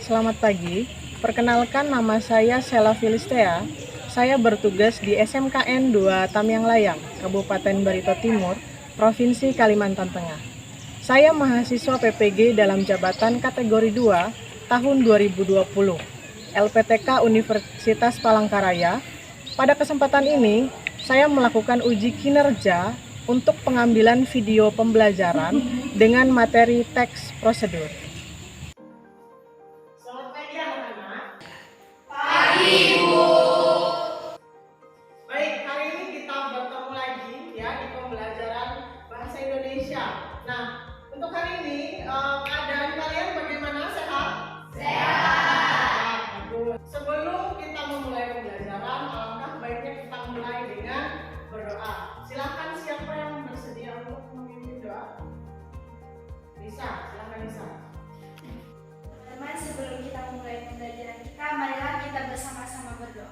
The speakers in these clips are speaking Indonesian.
Selamat pagi, perkenalkan nama saya Sela Filistea. Saya bertugas di SMKN 2 Tamyang Layang, Kabupaten Barito Timur, Provinsi Kalimantan Tengah. Saya mahasiswa PPG dalam jabatan kategori 2 tahun 2020, LPTK Universitas Palangkaraya. Pada kesempatan ini, saya melakukan uji kinerja untuk pengambilan video pembelajaran dengan materi teks prosedur. Selamat pagi anak-anak. Pagi, Bu. Baik, hari ini kita bertemu lagi ya di pembelajaran Bahasa Indonesia. Nah, untuk hari ini keadaan kalian bagaimana? Sehat? Sehat. Bagus. Sebelum kita memulai pembelajaran, alangkah baiknya kita mulai dengan berdoa. Silakan siapa yang bersedia untuk memimpin doa? Bisa, silakan Nisa. Teman-teman, sebelum kita mulai pembelajaran kita, marilah kita bersama-sama berdoa.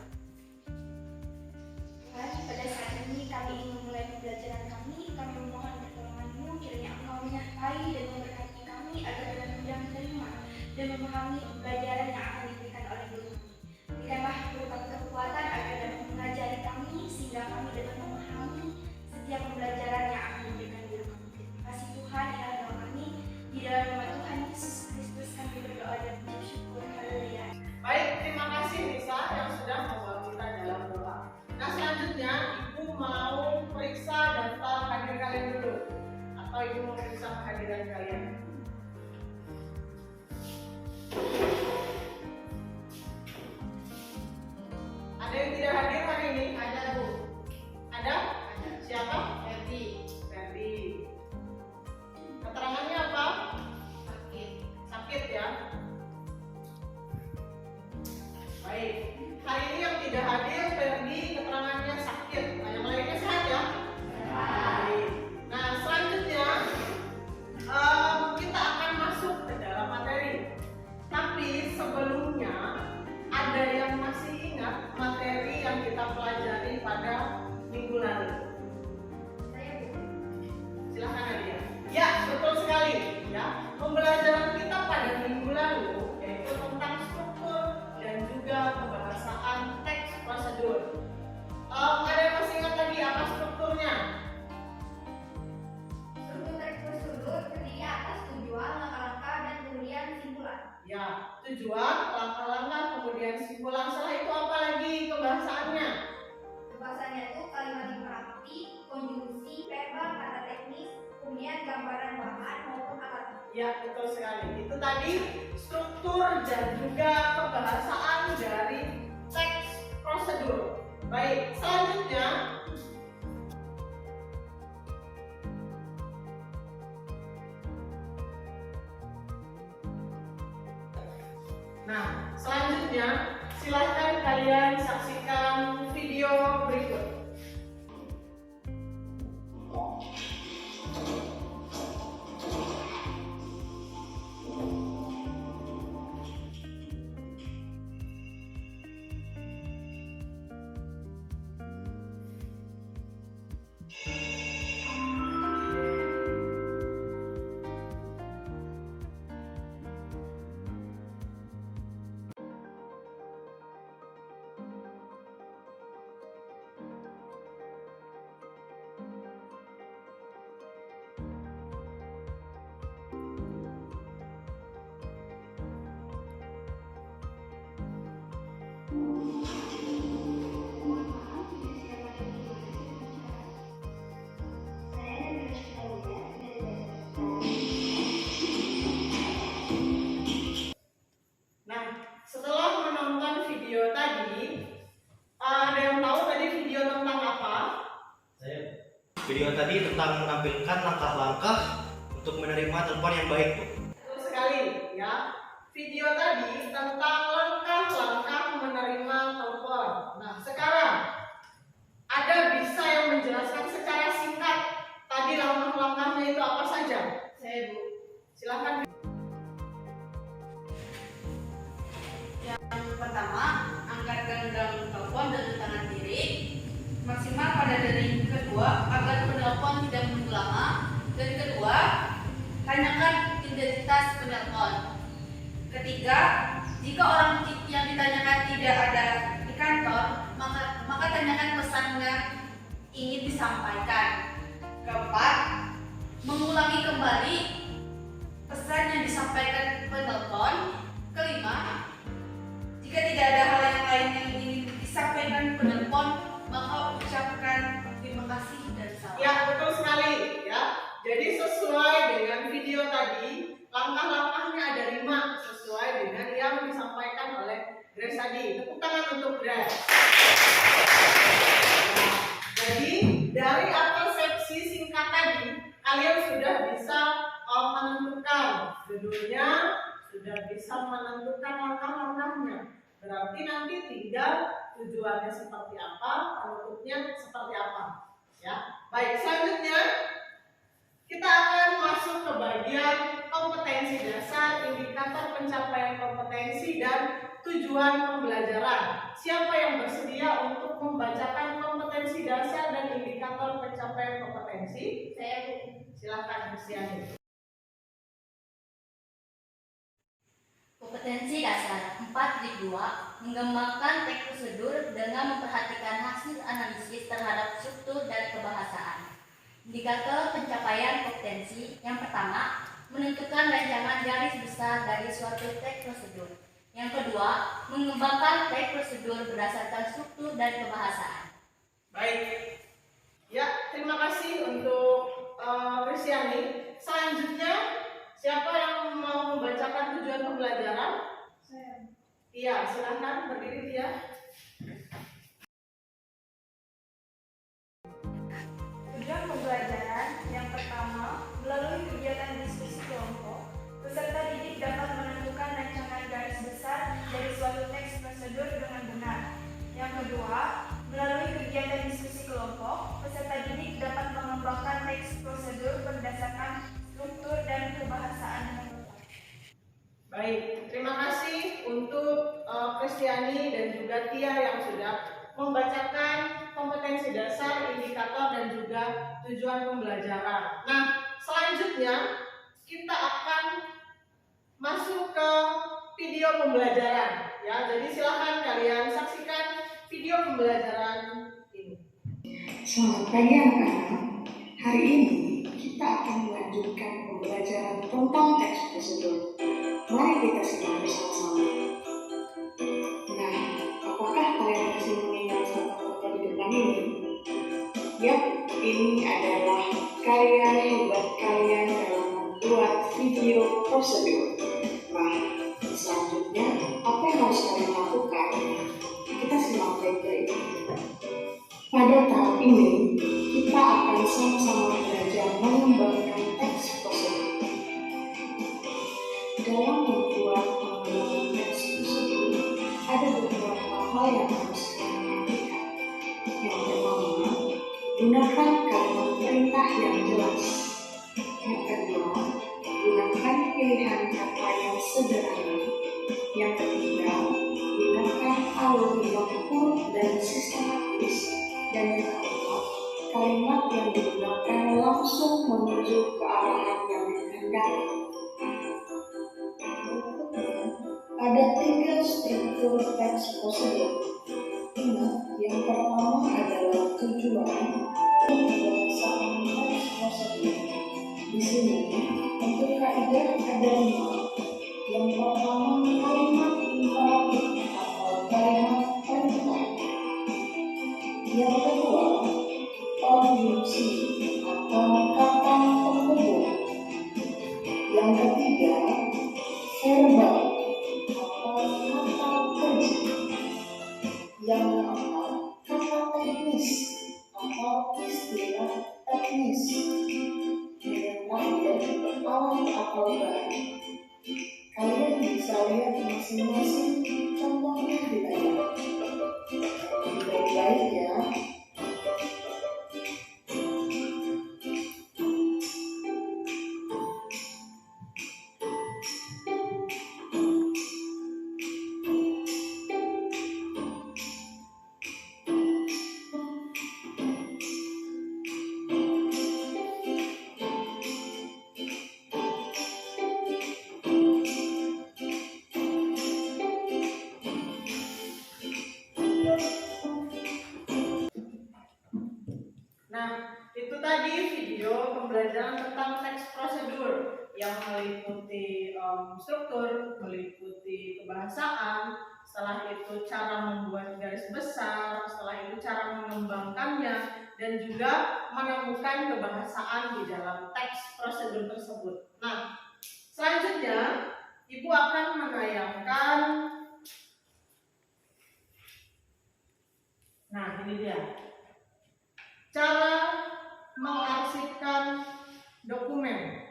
Tuhan, pada saat ini kami ingin memulai pembelajaran kami memohon pertolongan-Mu, kiranya Engkau menyertai dan memberkati kami agar dapat mudah menerima dan memahami pembelajaran yang akan diberikan oleh guru kami. Berikanlah berupa kekuatan agar dapat mengajari kami sehingga kami dapat memahami setiap pembelajaran yang akan diberikan guru kami. Terima kasih Tuhan, inilah doa kami. Di dalam nama Tuhan Yesus Kristus kami berdoa dan mengucap syukur. Haleluya. Baik, terima kasih Nisa yang sudah membawa kita dalam doa. Nah, selanjutnya Ibu mau periksa daftar hadir kalian dulu, atau Ibu mau periksa kehadiran kalian? Ada yang tidak hadir hari ini? Ada, Bu. Ada? Siapa? Ferdi. Ferdi. Keterangannya apa? Sakit. Sakit ya? Baik. Hari ini yang tidak hadir Ferdi keterangannya sakit. Nah, yang lainnya sehat ya? Baik. Nah, selanjutnya kita akan masuk ke dalam materi. Tapi sebelumnya ada yang masih ingat materi yang kita pelajari pada minggu lalu? Saya, Bu. Silahkan Nadia. Ya, betul sekali. Ya, pembelajaran kita pada minggu lalu yaitu tentang struktur dan juga pembahasan teks prosedur. Ada yang masih ingat lagi apa strukturnya? Struktur teks prosedur terdiri atas tujuan, langkah-langkah, dan kemudian kesimpulan. Ya, tujuan, langkah-langkah, kemudian kesimpulan. Setelah itu apa lagi kebahasaannya? Pembahasannya itu kalimat imperatif, konjungsi, verbal, kata teknis, kemudian gambaran bahan maupun alat. Ya, betul sekali. Itu tadi struktur dan juga kebahasaan dari teks prosedur. Baik, selanjutnya silahkan kalian saksikan video berikut. Nah, setelah menonton video tadi, ada yang tahu tadi video tentang apa? Video tadi tentang menampilkan langkah-langkah untuk menerima telepon yang baik, Bu. Betul sekali, ya. Video tadi tentang langkah-langkah menerima telepon. Nah, sekarang ada bisa yang menjelaskan secara singkat contohnya itu apa saja? Saya, Bu. Silakan. Yang pertama, angkat genggam telepon dengan tangan kiri maksimal pada detik kedua agar penelpon tidak menunggu lama. Dan kedua, tanyakan identitas penelpon. Ketiga, jika orang yang ditanyakan tidak ada di kantor, maka tanyakan pesan yang ingin disampaikan. Keempat, mengulangi kembali pesan yang disampaikan penelpon. Kelima, jika tidak ada hal yang lain yang ingin disampaikan penelpon, maka ucapkan terima kasih dan salam. Ya, betul sekali ya. Jadi sesuai dengan video tadi, langkah-langkahnya ada 5 sesuai dengan yang disampaikan oleh Grace tadi. Tepuk tangan untuk Grace. Nah, jadi dari persepsi singkat tadi, kalian sudah bisa menentukan judulnya, sudah bisa menentukan langkah-langkahnya. Berarti nanti tinggal tujuannya seperti apa, penutupnya seperti apa. Ya, baik. Selanjutnya kita akan masuk ke bagian kompetensi dasar, indikator pencapaian kompetensi, dan tujuan pembelajaran. Siapa yang bersedia untuk membacakan kompetensi dasar dan indikator pencapaian kompetensi? Saya, Bu. Silakan, Kristiani. Kompetensi dasar 4.2 mengembangkan teks prosedur dengan memperhatikan hasil analisis terhadap struktur dan kebahasaan. Indikator pencapaian kompetensi yang pertama, menentukan rancangan garis besar dari suatu teks prosedur. Yang kedua, mengembangkan teks prosedur berdasarkan struktur dan kebahasaan. Baik. Ya, terima kasih untuk Kristiani. Selanjutnya, siapa yang mau membacakan tujuan pembelajaran? Saya. Iya, silakan berdiri Tia. Tujuan pembelajaran yang pertama, melalui kegiatan diskusi kelompok, peserta didik dapat menentukan rancangan garis besar dari suatu teks prosedur dengan benar. Yang kedua, melalui kegiatan diskusi kelompok, peserta didik dapat mengembangkan teks prosedur berdasarkan struktur dan kebahasaan yang tepat. Baik, terima kasih untuk Kristiani dan juga Tia yang sudah membacakan kompetensi dasar, indikator, dan juga tujuan pembelajaran. Nah, selanjutnya kita akan masuk ke video pembelajaran. Ya, jadi silakan kalian saksikan video pembelajaran ini. Selamat pagi anak-anak. Hari ini kita akan melanjutkan pembelajaran tentang teks prosedur. Mari kita simak bersama-sama. Nah, apakah kalian masih mengingat foto-foto di depan ini? Yap, ini adalah karya hebat kalian dalam membuat video prosedur. Nah, selanjutnya apa yang harus kalian lakukan? Kita simak baik-baik. Pada tahap ini, kita akan sama-sama belajar mengembangkan teks prosedur. Dalam membuat pengembangan teks prosedur, ada beberapa hal yang harus kalian perhatikan. Yang pertama, gunakan kalimat perintah yang jelas. Yang kedua, gunakan pilihan kata yang sederhana. Yang ketiga, gunakan alur yang huruf dan sistematis. Dan yang keempat, kalimat yang digunakan langsung menuju ke arahan yang dikehendaki. Ada 3 struktur teks prosedur. Ingat, yang pertama adalah tujuan pembahasan teks prosedur. Di sini, untuk kaidah ada 5. Yang pertama, kalimat imperatif atau kalimat perintah. Yang kedua, konjungsi atau kata penghubung. Yang ketiga, verbal atau kata kerja. Yang keempat, kata teknis atau istilah teknis. Yang terakhir, alat atau bahan. Kalian bisa lihat masing-masing contohnya di layar. Baik-baik ya. tadi video pembelajaran tentang teks prosedur yang meliputi struktur, meliputi kebahasaan, setelah itu cara membuat garis besar, setelah itu cara mengembangkannya, dan juga menemukan kebahasaan di dalam teks prosedur tersebut. Nah, selanjutnya Ibu akan menayangkan, nah ini dia, cara mengarsipkan dokumen.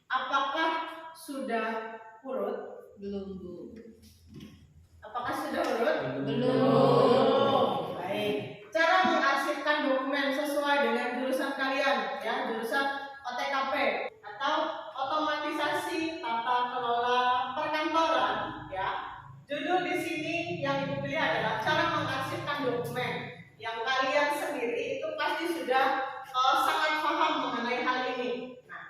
Apakah sudah urut? Belum, Bu. Apakah sudah urut? Belum. Baik. Cara mengarsipkan dokumen sesuai dengan jurusan kalian, ya, jurusan OTKP atau otomatisasi tata kelola perkantoran, ya. Judul di sini yang Ibu pilih adalah cara mengarsipkan dokumen. Yang kalian sendiri itu pasti sudah sangat paham mengenai hal ini. Nah,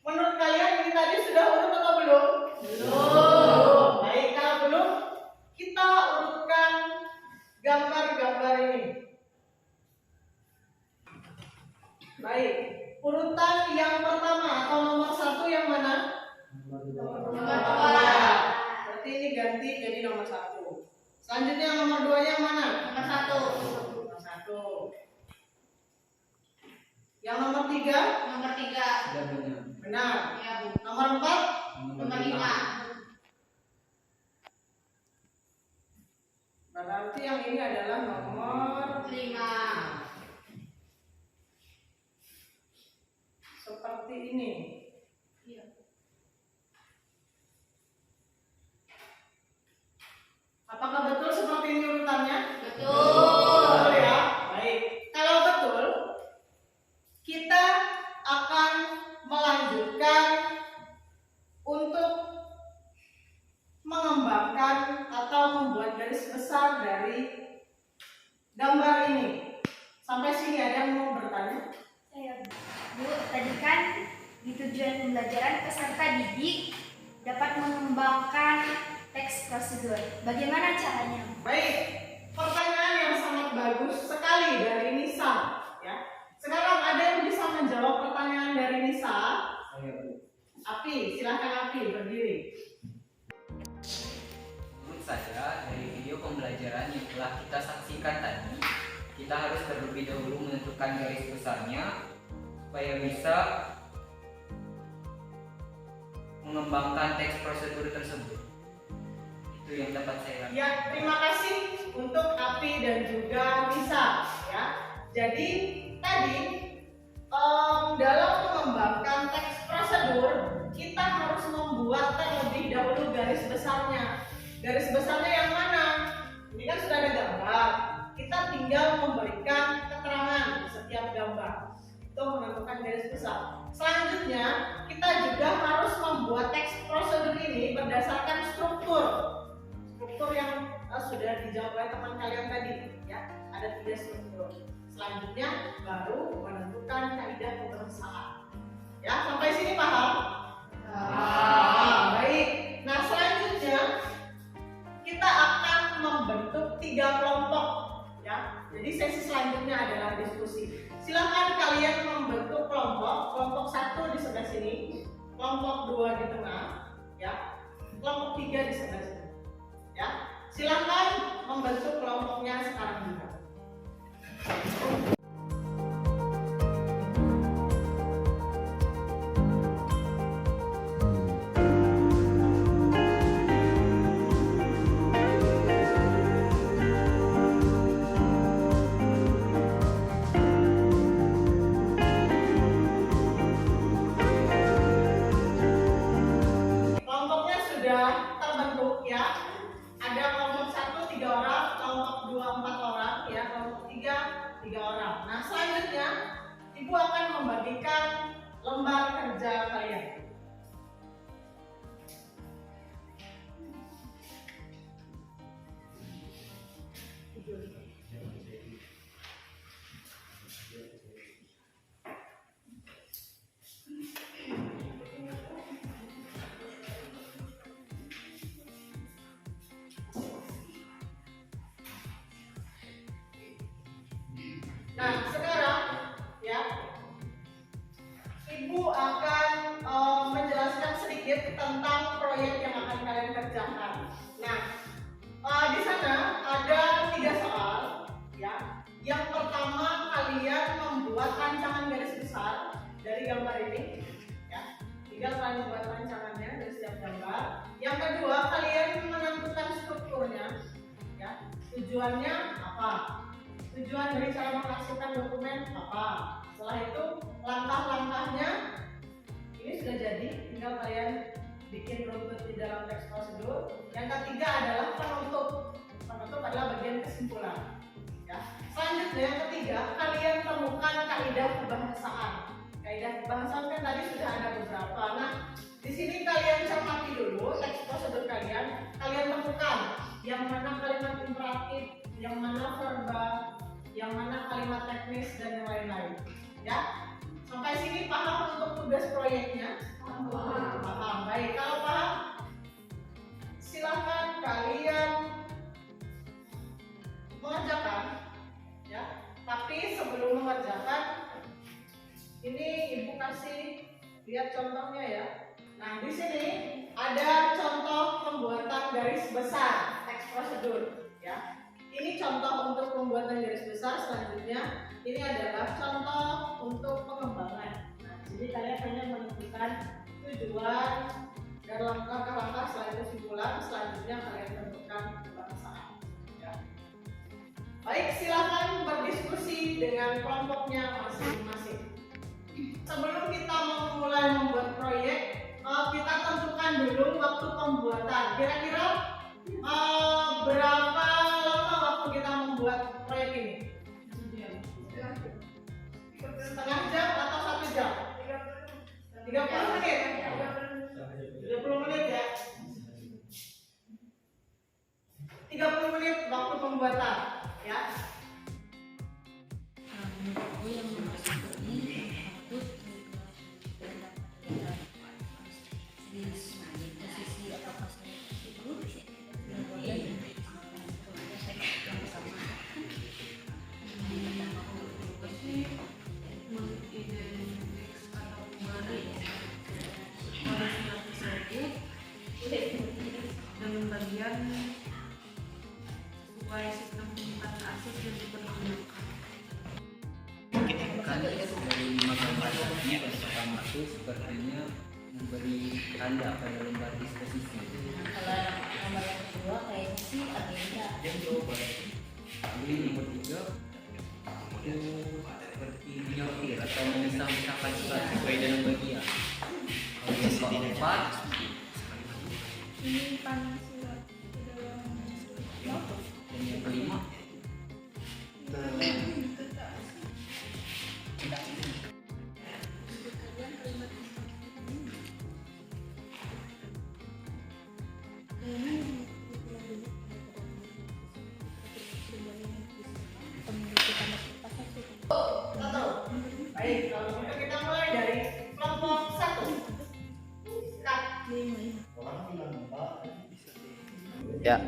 menurut kalian ini tadi sudah urut atau belum? Belum. Baik, kalau belum, kita urutkan gambar-gambar ini. Baik, urutan yang pertama atau nomor 1 yang mana? Nomor 2. Berarti ini ganti jadi nomor 1. Selanjutnya nomor 2 yang mana? Nomor 1. Nomor 1. Yang nomor 3? Nomor 3. Benar. Ya, Bu. Nomor 4? Nomor 5. Berarti yang ini adalah nomor 5. seperti ini. Iya. Apakah betul seperti ini urutannya? Betul. Ya. Baik. Kalau betul, kita akan melanjutkan untuk mengembangkan atau membuat garis besar dari gambar ini. Sampai sini ada yang mau bertanya? Saya, Bu, tadi kan di tujuan pembelajaran peserta didik dapat mengembangkan teks prosedur. Bagaimana caranya? Baik, pertanyaan yang sangat bagus sekali dari Nisa. Ya, sekarang ada yang bisa menjawab pertanyaan dari Nisa? Api, silahkan Api berdiri. Menurut saya, dari video pembelajaran yang telah kita saksikan tadi, kita harus terlebih dahulu menentukan garis besarnya supaya bisa mengembangkan teks prosedur tersebut. Itu yang dapat saya lakukan. Ya, terima kasih untuk Api dan juga Nisa. Ya, jadi tadi dalam mengembangkan teks prosedur kita harus membuat terlebih dahulu garis besarnya. Garis besarnya yang mana? Ini kan sudah ada gambar. Kita tinggal memberikan keterangan di setiap gambar. Itu menentukan garis besar. Selanjutnya, kita juga harus membuat teks prosedur ini berdasarkan struktur. Struktur yang sudah dijawab oleh teman kalian tadi, ya. Ada 3 struktur. Selanjutnya baru menentukan kaidah pembahasaan. Ya, sampai sini paham? Baik. Nah, selanjutnya kita akan membentuk 3 kelompok, ya. Jadi sesi selanjutnya adalah diskusi. Silakan kalian membentuk kelompok. Kelompok 1 di sebelah sini, kelompok 2 di tengah, ya. Kelompok 3 di sebelah sini. Ya. Silakan membentuk kelompoknya sekarang juga. Kelompoknya sudah terbentuk, ya. Ada kelompok 1 3 orang, kelompok 2 4 orang, ya, kelompok 3 3 orang. Nah, selanjutnya Ibu akan membagikan lembar kerja kalian. Nah, sekarang ya, Ibu akan menjelaskan sedikit tentang proyek yang akan kalian kerjakan. Nah, di sana ada 3 soal ya. Yang pertama, kalian membuat rancangan garis besar dari gambar ini ya. Tinggal kalian membuat rancangannya dari setiap gambar. Yang kedua, kalian menentukan strukturnya ya. Tujuannya apa? Tujuan dari cara menghasilkan dokumen apa? Setelah itu langkah-langkahnya ini sudah jadi, tinggal kalian bikin runtut di dalam teks prosedur. Yang ketiga adalah penutup. Penutup adalah bagian kesimpulan. Ya. Selanjutnya yang ketiga, kalian temukan kaidah kebahasaan. Kaidah kebahasaan kan tadi sudah ada beberapa. Nah, di sini kalian cermati dulu teks prosedur kalian. Kalian temukan yang mana kalimat imperatif, yang mana verba, yang mana kalimat teknis dan yang lain-lain. Ya, sampai sini paham untuk tugas proyeknya? Paham. Baik, kalau paham, silakan kalian mengerjakan. Ya, tapi sebelum mengerjakan, ini Ibu kasih lihat contohnya ya. Nah, di sini ada contoh pembuatan garis besar teks prosedur. Ya. Ini contoh untuk pembuatan garis besar. Selanjutnya ini adalah contoh untuk pengembangan. Nah, jadi kalian hanya menentukan tujuan dan langkah-langkah selanjutnya kesimpulan. Selanjutnya kalian tentukan kebahasaan. Ya. Baik, silakan berdiskusi dengan kelompoknya masing-masing. Sebelum kita memulai membuat proyek, kita tentukan dulu waktu pembuatan. Kira-kira berapa lama waktu kita membuat proyek ini? Setengah jam atau 1 jam? 30 menit? 30 menit ya? 30 menit waktu pembuatan ya. dengan bagian sesuai sistem penyimpanan arsip yang diperlukan. Kan dari 5 gambar ini yang pertama itu sepertinya memberi tanda pada lembar disposisi. Kalau nomor yang kedua kayaknya sih agenda. Yang coba ini nomor 3 itu seperti menyortir atau memisah-misahkan surat sesuai dengan bagian. Kalau yang keempat menyimpan surat ke dalam notebook. dan yang kelima Baik, kalau gitu kita mulai dari kelompok 1. ya.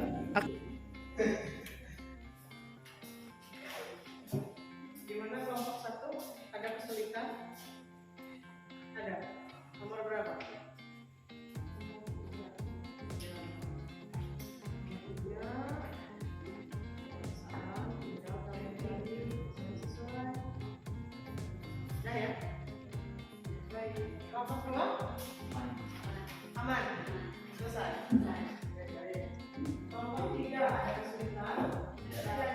Gimana kelompok 1? Ada kesulitan? Ada. Nomor berapa? Nah ya. Baik. Kelompok 2? Aman. Selesai. Baik. Kelompok 3 ada kesulitan? Tidak ada.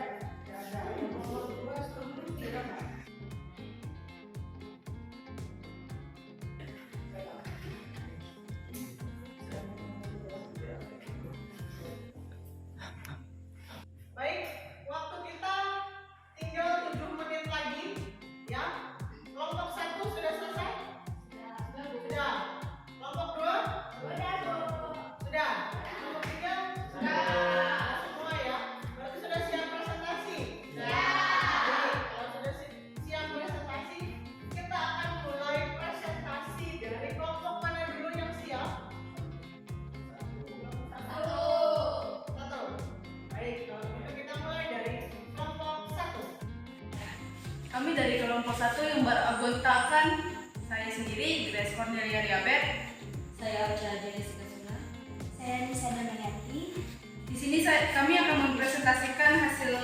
Kelompok 2 struktur tidak ada. Baik, waktu kita tinggal 7 menit lagi ya. Kelompok 1 sudah selesai? Sudah. Kelompok 2? Sudah. Kelompok dari kelompok 1 yang beranggotakan saya sendiri, Grace Cornelia Riabet. Saya Ucaya Jessica Suna. Saya Nisa Damayanti. Di sini kami akan mempresentasikan hasil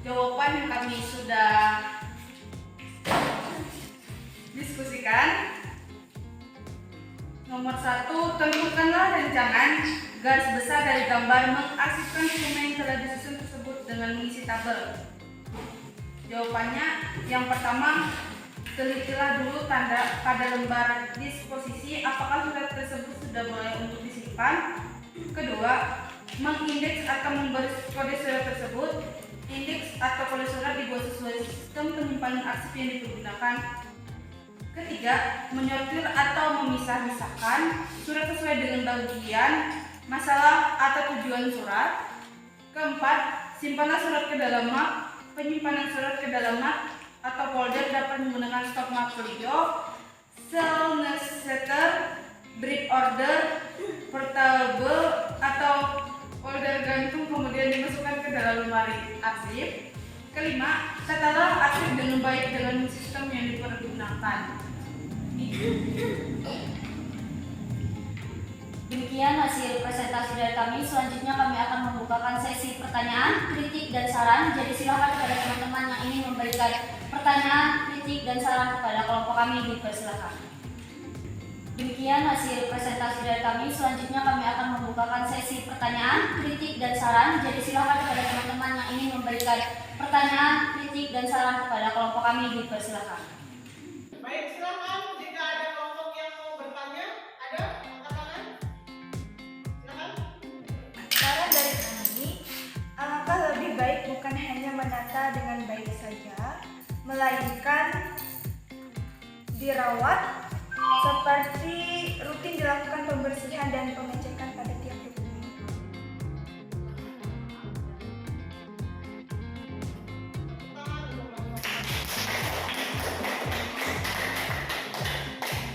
jawaban yang kami sudah diskusikan. Nomor 1, tentukanlah rancangan garis besar dari gambar mengarsipkan dokumen yang telah disusun tersebut dengan mengisi tabel. Jawabannya, yang pertama, telitilah dulu tanda pada lembar disposisi apakah surat tersebut sudah boleh untuk disimpan. Kedua, mengindeks atau memberi kode surat tersebut. Indeks atau kode surat dibuat sesuai sistem penyimpanan arsip yang dipergunakan. Ketiga, menyortir atau memisah-misahkan surat sesuai dengan bagian, masalah atau tujuan surat. Keempat, simpanlah surat ke dalam map. Penyimpanan surat ke dalam map atau folder dapat menggunakan stok map kerja, cell newsletter, brief order, portable atau folder gantung kemudian dimasukkan ke dalam lemari arsip. Kelima, tatalah arsip dengan baik dengan sistem yang dipergunakan. Demikian hasil presentasi dari kami. Selanjutnya kami akan membukakan sesi pertanyaan, kritik, dan saran. Jadi silakan kepada teman-teman yang ingin memberikan pertanyaan, kritik, dan saran kepada kelompok kami, dipersilakan. Demikian hasil presentasi dari kami. Selanjutnya kami akan membukakan sesi pertanyaan, kritik, dan saran. Jadi silakan kepada teman-teman yang ingin memberikan pertanyaan, kritik, dan saran kepada kelompok kami, dipersilakan. Baik, silakan jika ada kelompok yang mau bertanya, ada angkat tangan. Silakan. Saran dari kami, alangkah lebih baik bukan hanya menata dengan baik saja, melainkan dirawat seperti rutin dilakukan pembersihan dan pengecekan pada tiap dokumen.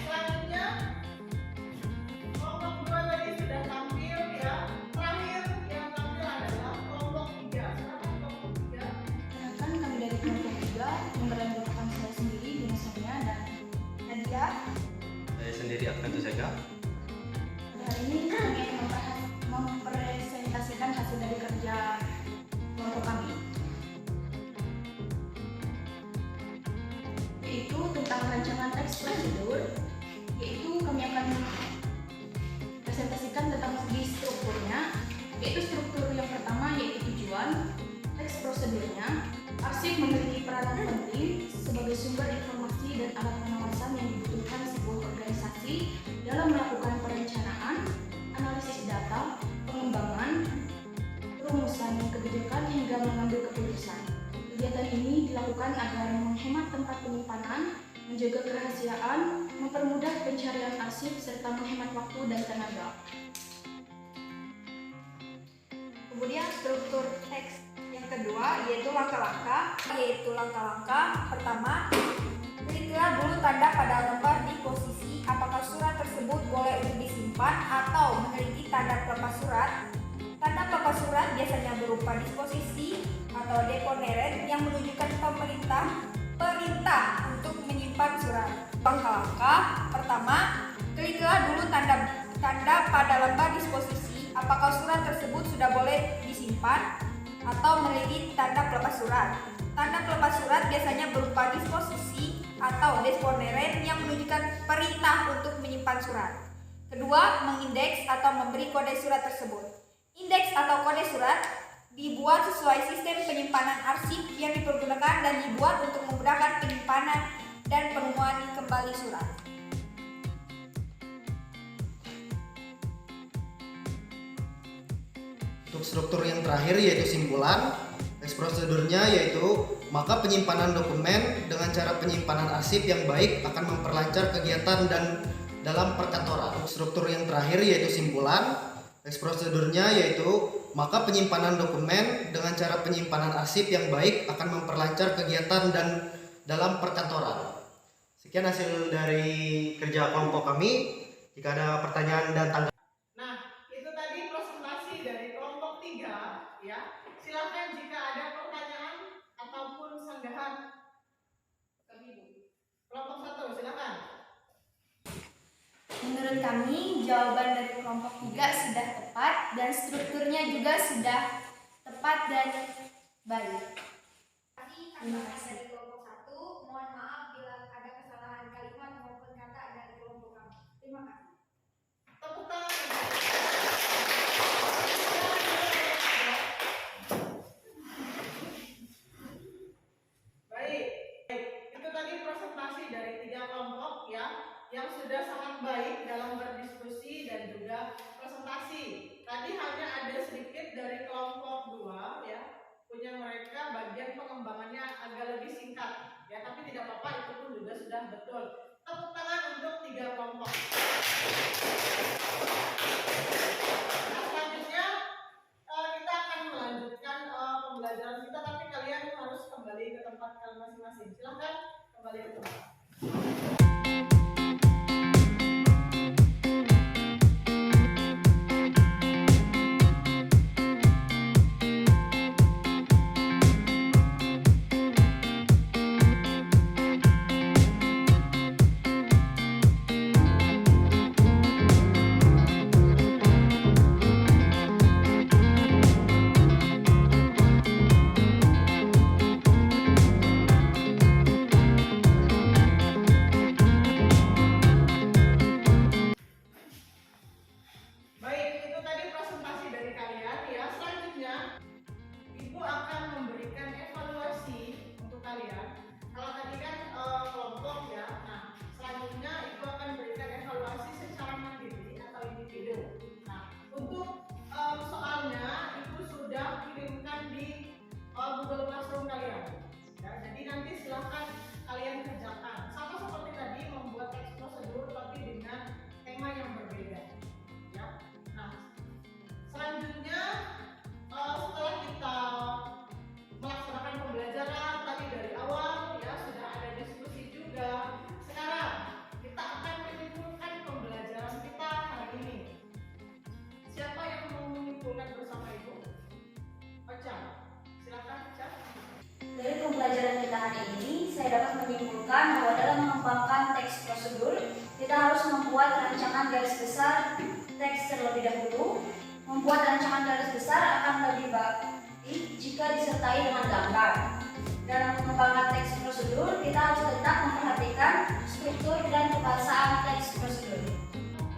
Selanjutnya, kelompok 2 tadi sudah tampil ya. Terakhir yang tampil adalah kelompok 3. Silakan kelompok 3. Kan kami dari kelompok 3 yang beranggotakan saya sendiri, Dina Sonia dan Nadia. Saya sendiri akan Tusega. Hari ini kami mempresentasikan hasil dari kerja kelompok kami, yaitu tentang rancangan teks prosedur. Yaitu kami akan presentasikan tentang segi strukturnya, yaitu struktur yang pertama yaitu tujuan. Teks prosedurnya, arsip memiliki peranan penting sebagai sumber informasi dan alat pengawasan yang dibutuhkan sebuah organisasi dalam melakukan perencanaan, analisis data, pengembangan, perumusan kebijakan hingga mengambil keputusan. Kegiatan ini dilakukan agar menghemat tempat penyimpanan, menjaga kerahasiaan, mempermudah pencarian arsip, serta menghemat waktu dan tenaga. Kemudian struktur teks yang kedua yaitu langkah-langkah. Pertama, telitilah dulu tanda pada lembar di posisi apakah surat tersebut boleh untuk disimpan atau meneliti tanda pelepas surat. Tanda pelepas surat biasanya berupa disposisi atau deponeren yang menunjukkan perintah untuk menyimpan surat. Langkah-langkah pertama, telitilah dulu tanda pada lembar disposisi apakah surat tersebut sudah boleh disimpan atau meneliti tanda pelepas surat. Tanda pelepas surat biasanya berupa disposisi atau deponeren yang menunjukkan perintah untuk menyimpan surat. Kedua, mengindeks atau memberi kode surat tersebut. Indeks atau kode surat dibuat sesuai sistem penyimpanan arsip yang dipergunakan dan dibuat untuk memudahkan penyimpanan dan penemuan kembali surat. Untuk struktur yang terakhir yaitu simpulan, teks prosedurnya yaitu maka penyimpanan dokumen dengan cara penyimpanan arsip yang baik akan memperlancar kegiatan dan dalam perkantoran. Untuk struktur yang terakhir yaitu simpulan, teks prosedurnya yaitu maka penyimpanan dokumen dengan cara penyimpanan arsip yang baik akan memperlancar kegiatan dan dalam perkantoran. Sekian hasil dari kerja kelompok kami. Jika ada pertanyaan dan tanggapan. Nah, itu tadi presentasi dari kelompok 3 ya. Silakan jika ada pertanyaan ataupun sanggahan Kelompok 1, silakan. Menurut kami, jawaban dari kelompok 3 sudah tepat dan strukturnya juga sudah tepat dan baik. Terima kasih. Dari kelompok 1, mohon maaf bila ada kesalahan kalimat maupun kata dari kelompok kami. Terima kasih. Tepuk tangan. Baik, itu tadi presentasi dari 3 kelompok ya, yang sudah sangat baik dalam berdiskusi dan juga presentasi. Tadi hanya ada sedikit dari kelompok 2 ya, punya mereka bagian pengembangannya agak lebih singkat ya, tapi tidak apa-apa, itu pun juga sudah betul. Tepuk tangan untuk 3 kelompok. Nah, selanjutnya kita akan melanjutkan pembelajaran kita, tapi kalian harus kembali ke tempat kalian masing-masing. Silahkan kembali ke tempat. Baik, itu tadi presentasi dari kalian ya. Selanjutnya, Ibu akan memberikan evaluasi untuk kalian. Kalau tadi kan kelompok ya. Nah, selanjutnya Ibu akan berikan evaluasi secara mandiri atau individu. Nah, untuk soalnya Ibu sudah kirimkan di Google Classroom kalian. Ya, jadi nanti silahkan kalian kerjakan. Sama seperti tadi membuat teks prosedur tapi dengan tema yang berbeda. Ya. Nah, selanjutnya setelah kita melaksanakan pembelajaran tadi dari awal ya, sudah ada diskusi juga. Sekarang kita akan menyimpulkan pembelajaran kita hari ini. Siapa yang mau menyimpulkan bersama Ibu? Ocha, silakan Ocha. Dari pembelajaran kita hari ini, saya dapat menyimpulkan bahwa dalam mengembangkan teks prosedur, kita harus membuat rancangan garis besar teks terlebih dahulu. Membuat rancangan garis besar akan lebih baik jika disertai dengan gambar. Dalam mengembangkan teks prosedur, kita harus tetap memperhatikan struktur dan kebahasaan teks prosedur.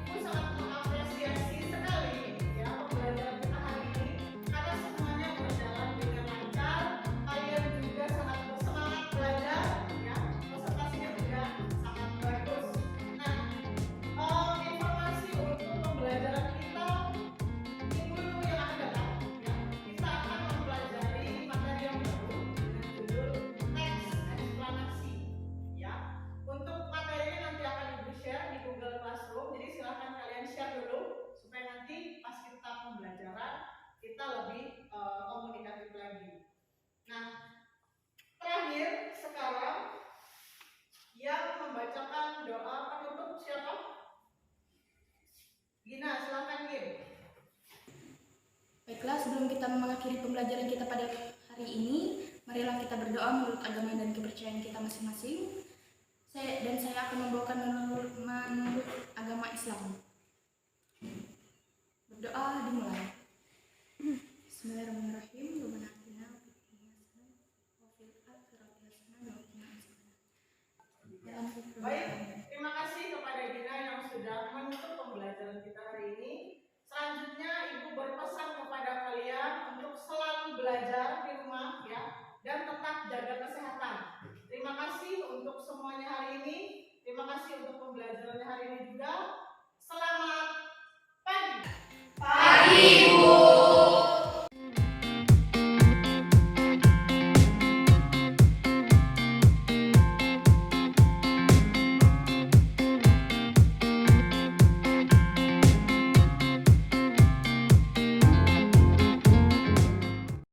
Ibu sangat mengapresiasi sekali ya pembelajaran kita hari ini karena semuanya berjalan dengan lancar. Kalian juga sangat bersemangat belajar ya, presentasinya juga sangat bagus. Nah, informasi untuk pembelajaran kita minggu yang akan datang ya, kita akan mempelajari materi yang baru dengan judul teks eksplanasi ya. Untuk materinya nanti akan Ibu share di Google Classroom, jadi silahkan kalian share dulu supaya nanti pas kita pembelajaran kita lebih komunikatif lagi. Nah, terakhir sekarang yang membacakan doa penutup siapa? Gina, silahkan Gin. Baiklah, sebelum kita mengakhiri pembelajaran kita pada hari ini, marilah kita berdoa menurut agama dan kepercayaan kita masing-masing. Saya akan membawakan menurut agama Islam.